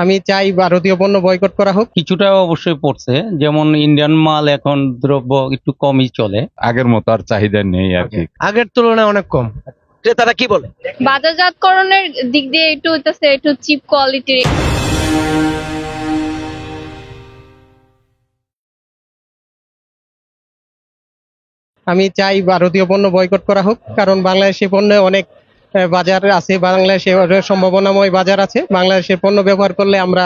আমি চাই ভারতীয় পণ্য বয়কট করা হোক। কিছুটা অবশ্যই পড়ছে, যেমন ইন্ডিয়ান মাল এখন দ্রব্য একটু কমই চলে, আগের মতো আর চাহিদা নেই আর কি। আগের তুলনায় অনেক কম। ক্রেতারা কি বলে? বাজারজাতকরণের দিক দিয়ে একটু হইতেছে একটু চিপ কোয়ালিটির। আমি চাই ভারতীয় পণ্য বয়কট করা হোক, কারণ বাংলাদেশি পণ্যে অনেক বাজার আছে, বাংলাদেশে অনেক সম্ভাবনাময় বাজার আছে। বাংলাদেশের পণ্য ব্যবহার করলে আমরা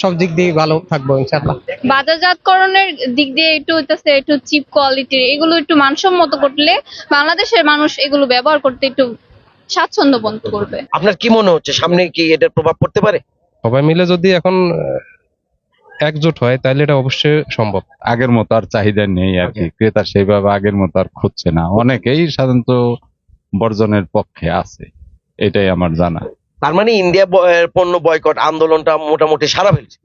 সব দিক দিয়ে ভালো থাকবো ইনশাআল্লাহ। বাজারজাতকরণের দিক দিয়ে একটু হইতেছে একটু চিপ কোয়ালিটির, এগুলো একটু মানসম্মত করলে বাংলাদেশের মানুষ এগুলো ব্যবহার করতে একটু স্বাচ্ছন্দ্য বোধ করবে। আপনার কি মনে হচ্ছে সামনে কি এটার প্রভাব পড়তে পারে? সবাই মিলে যদি এখন একজোট হয় তাহলে এটা অবশ্যই সম্ভব। আগের মতো আর চাহিদা নেই আর কি, ক্রেতা সেইভাবে আগের মতো আর খুঁজছে না, অনেকেই সাধারণত বর্জনের পক্ষে আছে, এটাই আমার জানা। তার মানে ইন্ডিয়া পণ্য বয়কট আন্দোলনটা মোটামুটি সারা ফেলছে।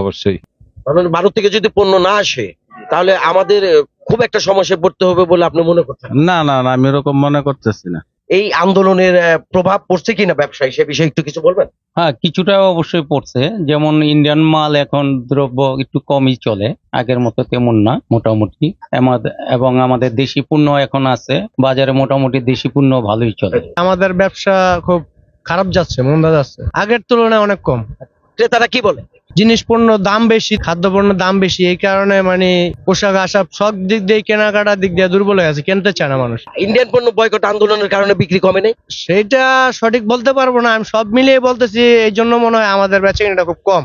অবশ্যই। কারণ ভারত থেকে যদি পণ্য না আসে তাহলে আমাদের খুব একটা সমস্যায় পড়তে হবে বলে আপনি মনে করছেন? না না না, আমি এরকম মনে করতেছি না। এই আন্দোলনের প্রভাব পড়ছে কিনা ব্যবসায়, সে বিষয়ে একটু কিছু বলবেন? হ্যাঁ কিছুটা অবশ্যই পড়ছে, যেমন ইন্ডিয়ান মাল এখন দ্রব্য একটু কমই চলে, আগের মতো তেমন না মোটামুটি। এবং আমাদের দেশি পণ্য এখন আছে বাজারে, মোটামুটি দেশি পণ্য ভালোই চলে। আমাদের ব্যবসা খুব খারাপ যাচ্ছে, মন্দা যাচ্ছে, আগের তুলনায় অনেক কম। ক্রেতারা কি বলে? জিনিস পণ্য দাম বেশি, খাদ্য পণ্যের দাম বেশি, এই কারণে পোশাক আশাক সব দিক দিয়ে কেনাকাটার দিক দিয়ে দুর্বল হয়ে আছে, কিনতে চায় না মানুষ। ইন্ডিয়ান পণ্য বয়কট আন্দোলনের কারণে বিক্রি কমে নেই? সেটা সঠিক বলতে পারবো না, আমি সব মিলিয়ে বলতেছি, এই জন্য মনে হয় আমাদের বেচাকেনাটা খুব কম।